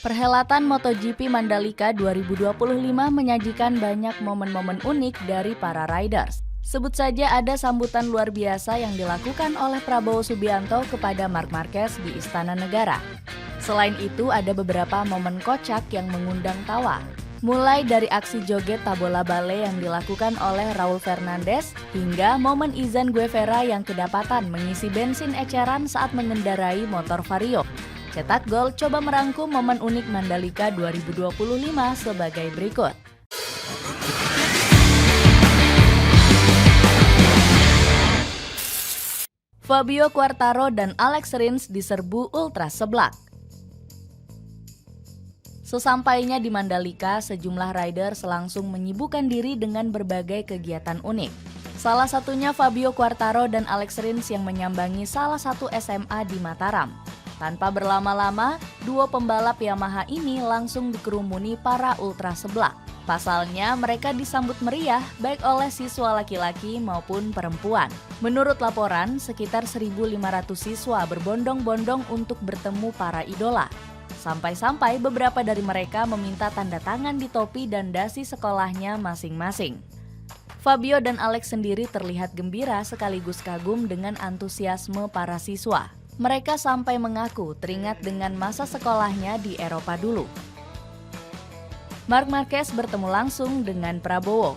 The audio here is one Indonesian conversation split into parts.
Perhelatan MotoGP Mandalika 2025 menyajikan banyak momen-momen unik dari para riders. Sebut saja ada sambutan luar biasa yang dilakukan oleh Prabowo Subianto kepada Marc Marquez di Istana Negara. Selain itu, ada beberapa momen kocak yang mengundang tawa. Mulai dari aksi joget tabola bale yang dilakukan oleh Raul Fernandez, hingga momen Izan Guevara yang kedapatan mengisi bensin eceran saat mengendarai motor Vario. Cetak Gol coba merangkum momen unik Mandalika 2025 sebagai berikut. Fabio Quartararo dan Alex Rins diserbu ultra seblak. Sesampainya di Mandalika, sejumlah riders langsung menyibukkan diri dengan berbagai kegiatan unik. Salah satunya Fabio Quartararo dan Alex Rins yang menyambangi salah satu SMA di Mataram. Tanpa berlama-lama, duo pembalap Yamaha ini langsung dikerumuni para ultra seblak. Pasalnya, mereka disambut meriah baik oleh siswa laki-laki maupun perempuan. Menurut laporan, sekitar 1.500 siswa berbondong-bondong untuk bertemu para idola. Sampai-sampai beberapa dari mereka meminta tanda tangan di topi dan dasi sekolahnya masing-masing. Fabio dan Alex sendiri terlihat gembira sekaligus kagum dengan antusiasme para siswa. Mereka sampai mengaku teringat dengan masa sekolahnya di Eropa dulu. Marc Marquez bertemu langsung dengan Prabowo.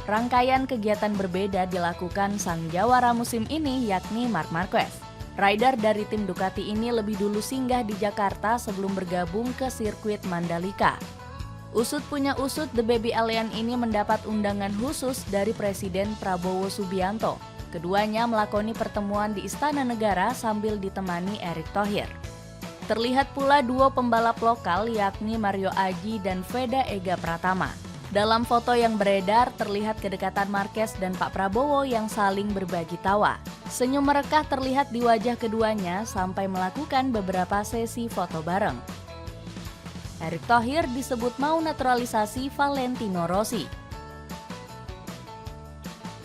Rangkaian kegiatan berbeda dilakukan sang jawara musim ini, yakni Marc Marquez. Rider dari tim Ducati ini lebih dulu singgah di Jakarta sebelum bergabung ke sirkuit Mandalika. Usut punya usut, The Baby Alien ini mendapat undangan khusus dari Presiden Prabowo Subianto. Keduanya melakoni pertemuan di Istana Negara sambil ditemani Erick Thohir. Terlihat pula duo pembalap lokal yakni Mario Aji dan Veda Ega Pratama. Dalam foto yang beredar terlihat kedekatan Marquez dan Pak Prabowo yang saling berbagi tawa. Senyum merekah terlihat di wajah keduanya sampai melakukan beberapa sesi foto bareng. Erick Thohir disebut mau naturalisasi Valentino Rossi.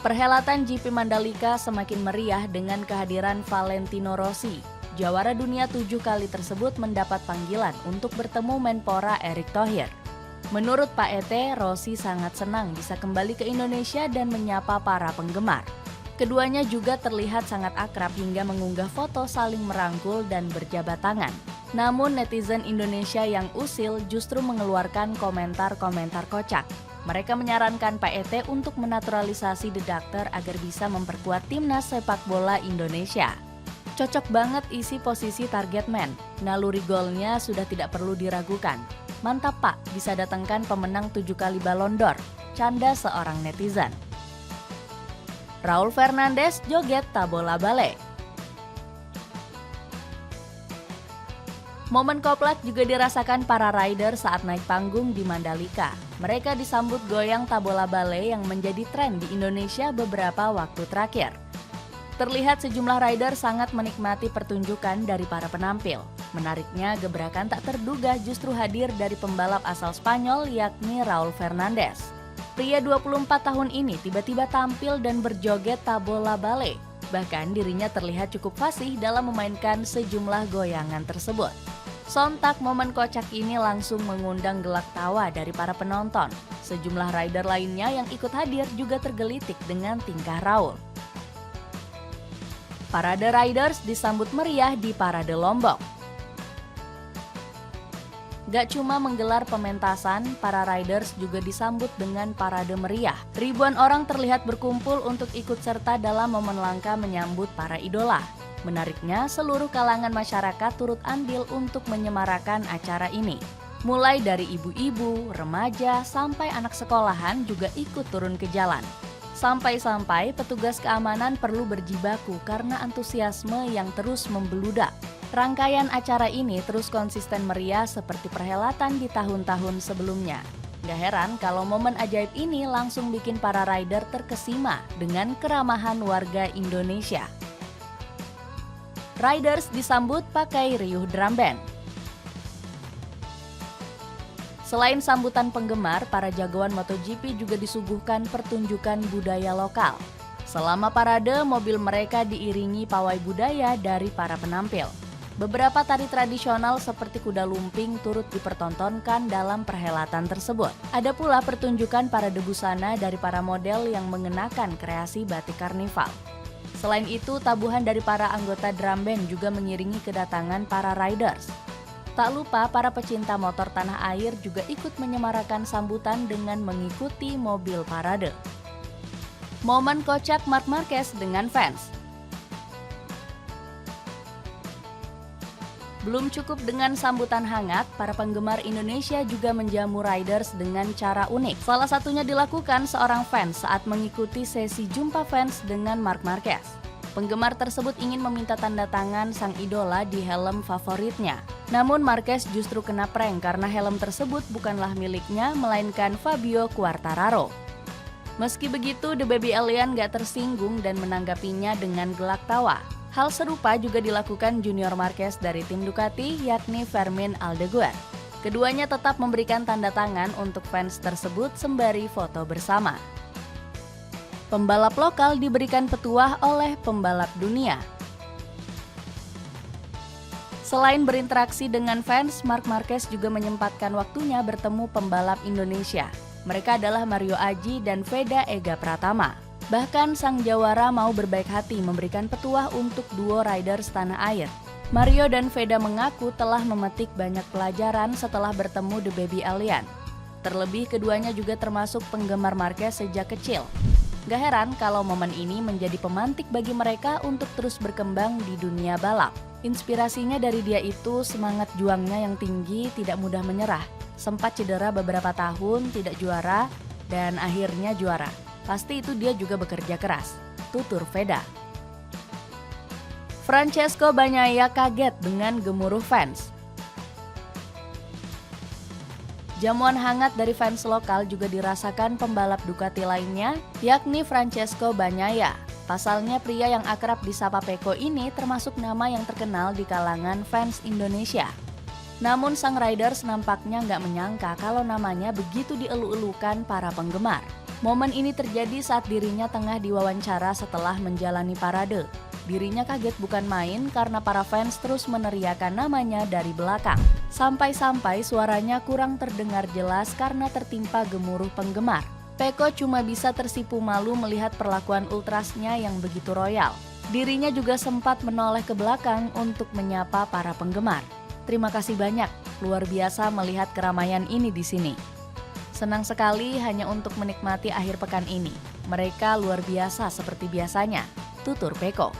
Perhelatan GP Mandalika semakin meriah dengan kehadiran Valentino Rossi. Jawara dunia 7 kali tersebut mendapat panggilan untuk bertemu Menpora Erick Thohir. Menurut Pak ET, Rossi sangat senang bisa kembali ke Indonesia dan menyapa para penggemar. Keduanya juga terlihat sangat akrab hingga mengunggah foto saling merangkul dan berjabat tangan. Namun netizen Indonesia yang usil justru mengeluarkan komentar-komentar kocak. Mereka menyarankan Pak ET untuk menaturalisasi The Doctor agar bisa memperkuat timnas sepak bola Indonesia. Cocok banget isi posisi target man. Naluri golnya sudah tidak perlu diragukan. Mantap Pak, bisa datangkan pemenang 7 kali Ballon d'Or. Canda seorang netizen. Raul Fernandez joget tabola bale. Momen koplat juga dirasakan para rider saat naik panggung di Mandalika. Mereka disambut goyang tabola bale yang menjadi tren di Indonesia beberapa waktu terakhir. Terlihat sejumlah rider sangat menikmati pertunjukan dari para penampil. Menariknya, gebrakan tak terduga justru hadir dari pembalap asal Spanyol yakni Raul Fernandez. Pria 24 tahun ini tiba-tiba tampil dan berjoget tabola bale. Bahkan dirinya terlihat cukup fasih dalam memainkan sejumlah goyangan tersebut. Sontak momen kocak ini langsung mengundang gelak tawa dari para penonton. Sejumlah rider lainnya yang ikut hadir juga tergelitik dengan tingkah Raul. Parade riders disambut meriah di Parade Lombok. Gak cuma menggelar pementasan, para riders juga disambut dengan parade meriah. Ribuan orang terlihat berkumpul untuk ikut serta dalam momen langka menyambut para idola. Menariknya, seluruh kalangan masyarakat turut andil untuk menyemarakan acara ini. Mulai dari ibu-ibu, remaja, sampai anak sekolahan juga ikut turun ke jalan. Sampai-sampai petugas keamanan perlu berjibaku karena antusiasme yang terus membeludak. Rangkaian acara ini terus konsisten meriah seperti perhelatan di tahun-tahun sebelumnya. Gak heran kalau momen ajaib ini langsung bikin para rider terkesima dengan keramahan warga Indonesia. Riders disambut pakai riuh drum band. Selain sambutan penggemar, para jagoan MotoGP juga disuguhkan pertunjukan budaya lokal. Selama parade, mobil mereka diiringi pawai budaya dari para penampil. Beberapa tari tradisional seperti kuda lumping turut dipertontonkan dalam perhelatan tersebut. Ada pula pertunjukan parade busana dari para model yang mengenakan kreasi batik karnival. Selain itu, tabuhan dari para anggota drum band juga mengiringi kedatangan para riders. Tak lupa, para pecinta motor tanah air juga ikut menyemarakan sambutan dengan mengikuti mobil parade. Momen kocak Marc Marquez dengan fans. Belum cukup dengan sambutan hangat, para penggemar Indonesia juga menjamu riders dengan cara unik. Salah satunya dilakukan seorang fans saat mengikuti sesi jumpa fans dengan Marc Marquez. Penggemar tersebut ingin meminta tanda tangan sang idola di helm favoritnya. Namun Marquez justru kena prank karena helm tersebut bukanlah miliknya, melainkan Fabio Quartararo. Meski begitu, The Baby Alien gak tersinggung dan menanggapinya dengan gelak tawa. Hal serupa juga dilakukan Junior Marquez dari tim Ducati, yakni Fermin Aldeguer. Keduanya tetap memberikan tanda tangan untuk fans tersebut sembari foto bersama. Pembalap lokal diberikan petuah oleh pembalap dunia. Selain berinteraksi dengan fans, Marc Marquez juga menyempatkan waktunya bertemu pembalap Indonesia. Mereka adalah Mario Aji dan Veda Ega Pratama. Bahkan sang jawara mau berbaik hati memberikan petuah untuk duo riders tanah air. Mario dan Veda mengaku telah memetik banyak pelajaran setelah bertemu The Baby Alien. Terlebih keduanya juga termasuk penggemar Marquez sejak kecil. Gak heran kalau momen ini menjadi pemantik bagi mereka untuk terus berkembang di dunia balap. Inspirasinya dari dia itu semangat juangnya yang tinggi, tidak mudah menyerah. Sempat cedera beberapa tahun, tidak juara, dan akhirnya juara. Pasti itu dia juga bekerja keras, tutur Veda. Francesco Bagnaia kaget dengan gemuruh fans. Jamuan hangat dari fans lokal juga dirasakan pembalap Ducati lainnya, yakni Francesco Bagnaia. Pasalnya pria yang akrab disapa Peko ini termasuk nama yang terkenal di kalangan fans Indonesia. Namun sang riders nampaknya nggak menyangka kalau namanya begitu dielu-elukan para penggemar. Momen ini terjadi saat dirinya tengah diwawancara setelah menjalani parade. Dirinya kaget bukan main karena para fans terus meneriakan namanya dari belakang. Sampai-sampai suaranya kurang terdengar jelas karena tertimpa gemuruh penggemar. Peko cuma bisa tersipu malu melihat perlakuan ultrasnya yang begitu royal. Dirinya juga sempat menoleh ke belakang untuk menyapa para penggemar. Terima kasih banyak, luar biasa melihat keramaian ini di sini. Senang sekali hanya untuk menikmati akhir pekan ini. Mereka luar biasa seperti biasanya, tutur Peko.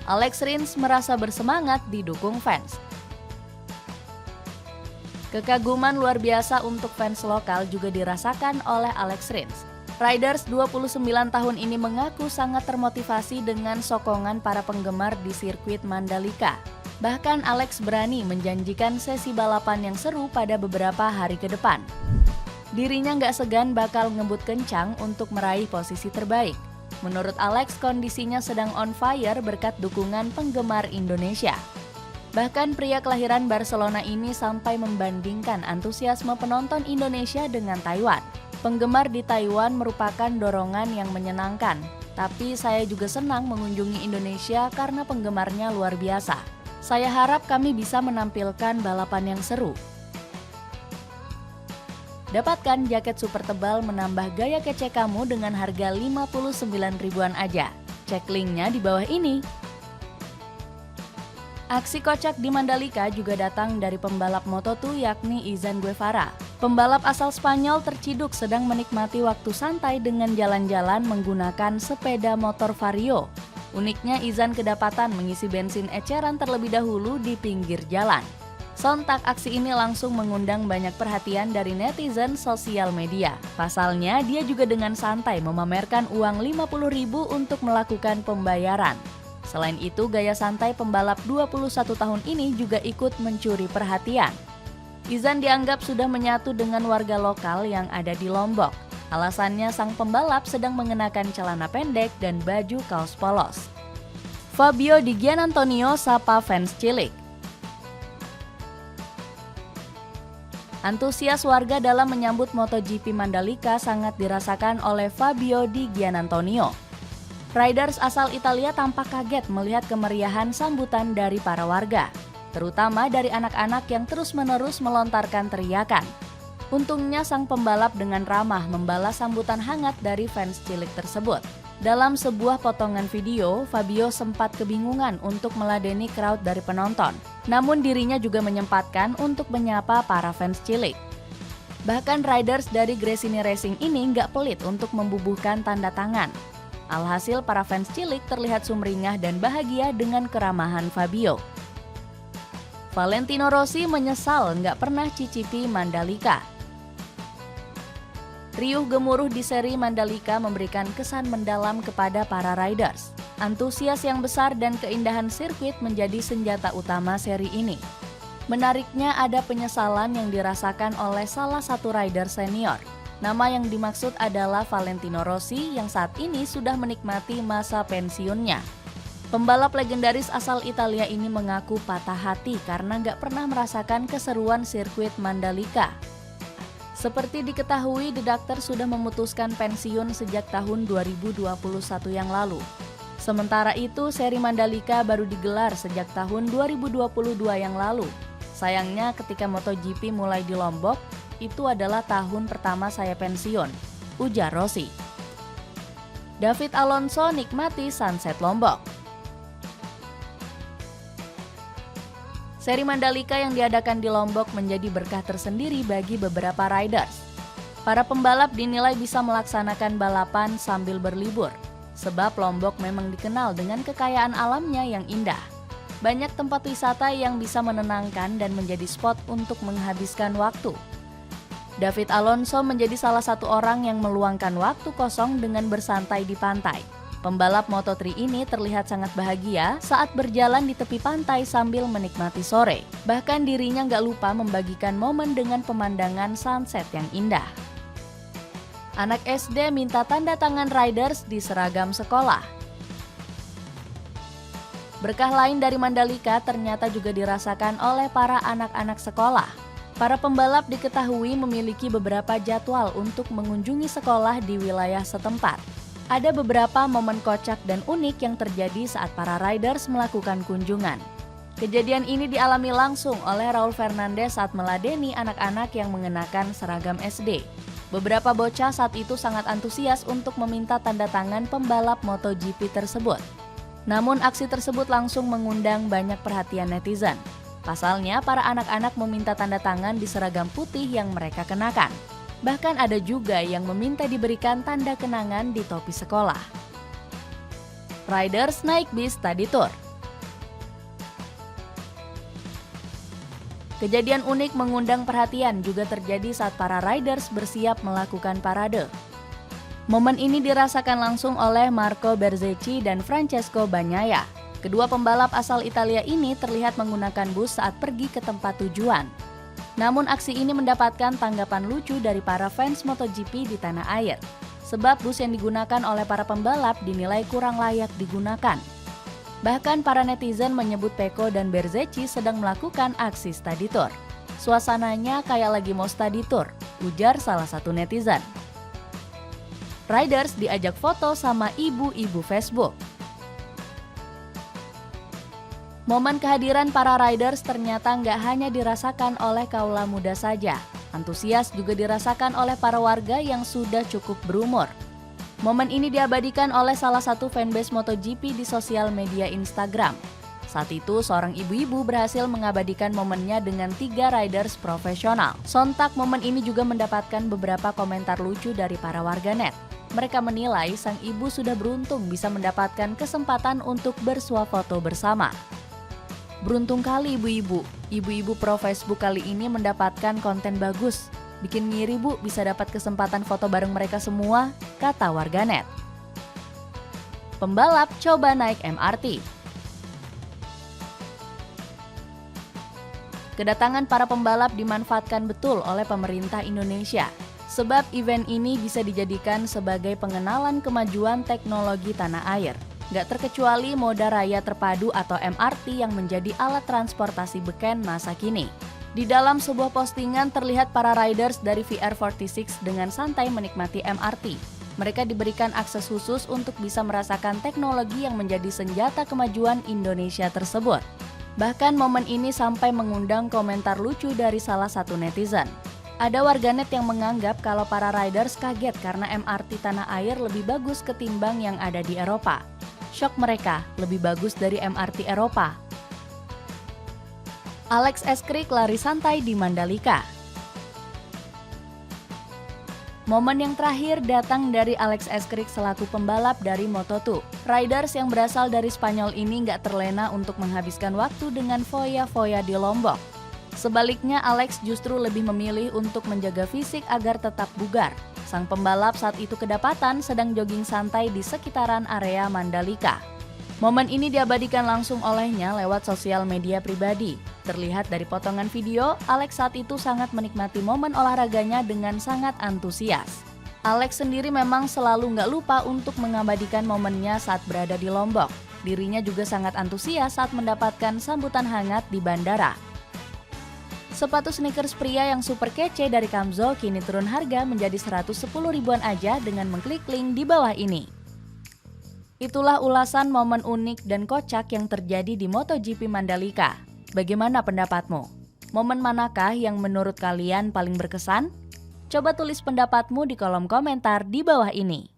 Alex Rins merasa bersemangat didukung fans. Kekaguman luar biasa untuk fans lokal juga dirasakan oleh Alex Rins. Riders 29 tahun ini mengaku sangat termotivasi dengan sokongan para penggemar di sirkuit Mandalika. Bahkan Alex berani menjanjikan sesi balapan yang seru pada beberapa hari ke depan. Dirinya nggak segan bakal ngebut kencang untuk meraih posisi terbaik. Menurut Alex, kondisinya sedang on fire berkat dukungan penggemar Indonesia. Bahkan pria kelahiran Barcelona ini sampai membandingkan antusiasme penonton Indonesia dengan Taiwan. Penggemar di Taiwan merupakan dorongan yang menyenangkan, tapi saya juga senang mengunjungi Indonesia karena penggemarnya luar biasa. Saya harap kami bisa menampilkan balapan yang seru. Dapatkan jaket super tebal menambah gaya kece kamu dengan harga 59 ribuan aja. Cek linknya di bawah ini. Aksi kocak di Mandalika juga datang dari pembalap Moto2 yakni Izan Guevara. Pembalap asal Spanyol terciduk sedang menikmati waktu santai dengan jalan-jalan menggunakan sepeda motor Vario. Uniknya Izan kedapatan mengisi bensin eceran terlebih dahulu di pinggir jalan. Sontak aksi ini langsung mengundang banyak perhatian dari netizen sosial media. Pasalnya dia juga dengan santai memamerkan uang 50.000 untuk melakukan pembayaran. Selain itu, gaya santai pembalap 21 tahun ini juga ikut mencuri perhatian. Izan dianggap sudah menyatu dengan warga lokal yang ada di Lombok. Alasannya sang pembalap sedang mengenakan celana pendek dan baju kaos polos. Fabio Di Giannantonio sapa fans cilik. Antusias warga dalam menyambut MotoGP Mandalika sangat dirasakan oleh Fabio Di Giannantonio. Riders asal Italia tampak kaget melihat kemeriahan sambutan dari para warga, terutama dari anak-anak yang terus-menerus melontarkan teriakan. Untungnya sang pembalap dengan ramah membalas sambutan hangat dari fans cilik tersebut. Dalam sebuah potongan video, Fabio sempat kebingungan untuk meladeni crowd dari penonton. Namun dirinya juga menyempatkan untuk menyapa para fans cilik. Bahkan riders dari Gresini Racing ini nggak pelit untuk membubuhkan tanda tangan. Alhasil para fans cilik terlihat sumringah dan bahagia dengan keramahan Fabio. Valentino Rossi menyesal nggak pernah cicipi Mandalika. Riuh gemuruh di seri Mandalika memberikan kesan mendalam kepada para riders. Antusias yang besar dan keindahan sirkuit menjadi senjata utama seri ini. Menariknya ada penyesalan yang dirasakan oleh salah satu rider senior. Nama yang dimaksud adalah Valentino Rossi yang saat ini sudah menikmati masa pensiunnya. Pembalap legendaris asal Italia ini mengaku patah hati karena nggak pernah merasakan keseruan sirkuit Mandalika. Seperti diketahui, The Doctor sudah memutuskan pensiun sejak tahun 2021 yang lalu. Sementara itu, seri Mandalika baru digelar sejak tahun 2022 yang lalu. Sayangnya ketika MotoGP mulai di Lombok, itu adalah tahun pertama saya pensiun, ujar Rossi. David Alonso nikmati sunset Lombok. Seri Mandalika yang diadakan di Lombok menjadi berkah tersendiri bagi beberapa riders. Para pembalap dinilai bisa melaksanakan balapan sambil berlibur, sebab Lombok memang dikenal dengan kekayaan alamnya yang indah. Banyak tempat wisata yang bisa menenangkan dan menjadi spot untuk menghabiskan waktu. David Alonso menjadi salah satu orang yang meluangkan waktu kosong dengan bersantai di pantai. Pembalap Moto3 ini terlihat sangat bahagia saat berjalan di tepi pantai sambil menikmati sore. Bahkan dirinya nggak lupa membagikan momen dengan pemandangan sunset yang indah. Anak SD minta tanda tangan riders di seragam sekolah. Berkah lain dari Mandalika ternyata juga dirasakan oleh para anak-anak sekolah. Para pembalap diketahui memiliki beberapa jadwal untuk mengunjungi sekolah di wilayah setempat. Ada beberapa momen kocak dan unik yang terjadi saat para riders melakukan kunjungan. Kejadian ini dialami langsung oleh Raul Fernandez saat meladeni anak-anak yang mengenakan seragam SD. Beberapa bocah saat itu sangat antusias untuk meminta tanda tangan pembalap MotoGP tersebut. Namun aksi tersebut langsung mengundang banyak perhatian netizen. Pasalnya, para anak-anak meminta tanda tangan di seragam putih yang mereka kenakan. Bahkan ada juga yang meminta diberikan tanda kenangan di topi sekolah. Riders naik bis study tour. Kejadian unik mengundang perhatian juga terjadi saat para riders bersiap melakukan parade. Momen ini dirasakan langsung oleh Marco Berzecchi dan Francesco Bagnaia. Kedua pembalap asal Italia ini terlihat menggunakan bus saat pergi ke tempat tujuan. Namun aksi ini mendapatkan tanggapan lucu dari para fans MotoGP di tanah air. Sebab bus yang digunakan oleh para pembalap dinilai kurang layak digunakan. Bahkan para netizen menyebut Pecco dan Berzecchi sedang melakukan aksi study tour. Suasananya kayak lagi mau study tour, ujar salah satu netizen. Riders diajak foto sama ibu-ibu Facebook. Momen kehadiran para riders ternyata nggak hanya dirasakan oleh kaula muda saja. Antusias juga dirasakan oleh para warga yang sudah cukup berumur. Momen ini diabadikan oleh salah satu fanbase MotoGP di sosial media Instagram. Saat itu, seorang ibu-ibu berhasil mengabadikan momennya dengan 3 riders profesional. Sontak momen ini juga mendapatkan beberapa komentar lucu dari para warganet. Mereka menilai sang ibu sudah beruntung bisa mendapatkan kesempatan untuk bersuah foto bersama. Beruntung kali ibu-ibu pro Facebook kali ini mendapatkan konten bagus. Bikin ngiri bu bisa dapat kesempatan foto bareng mereka semua, kata warganet. Pembalap coba naik MRT. Kedatangan para pembalap dimanfaatkan betul oleh pemerintah Indonesia. Sebab event ini bisa dijadikan sebagai pengenalan kemajuan teknologi tanah air. Gak terkecuali moda raya terpadu atau MRT yang menjadi alat transportasi beken masa kini. Di dalam sebuah postingan terlihat para riders dari VR46 dengan santai menikmati MRT. Mereka diberikan akses khusus untuk bisa merasakan teknologi yang menjadi senjata kemajuan Indonesia tersebut. Bahkan momen ini sampai mengundang komentar lucu dari salah satu netizen. Ada warganet yang menganggap kalau para riders kaget karena MRT tanah air lebih bagus ketimbang yang ada di Eropa. Syok mereka, lebih bagus dari MRT Eropa. Alex Eskrik lari santai di Mandalika. Momen yang terakhir datang dari Alex Eskrik selaku pembalap dari Moto2. Riders yang berasal dari Spanyol ini nggak terlena untuk menghabiskan waktu dengan foya-foya di Lombok. Sebaliknya, Alex justru lebih memilih untuk menjaga fisik agar tetap bugar. Sang pembalap saat itu kedapatan sedang jogging santai di sekitaran area Mandalika. Momen ini diabadikan langsung olehnya lewat sosial media pribadi. Terlihat dari potongan video, Alex saat itu sangat menikmati momen olahraganya dengan sangat antusias. Alex sendiri memang selalu nggak lupa untuk mengabadikan momennya saat berada di Lombok. Dirinya juga sangat antusias saat mendapatkan sambutan hangat di bandara. Sepatu sneakers pria yang super kece dari Kamzo kini turun harga menjadi 110 ribuan aja dengan mengklik link di bawah ini. Itulah ulasan momen unik dan kocak yang terjadi di MotoGP Mandalika. Bagaimana pendapatmu? Momen manakah yang menurut kalian paling berkesan? Coba tulis pendapatmu di kolom komentar di bawah ini.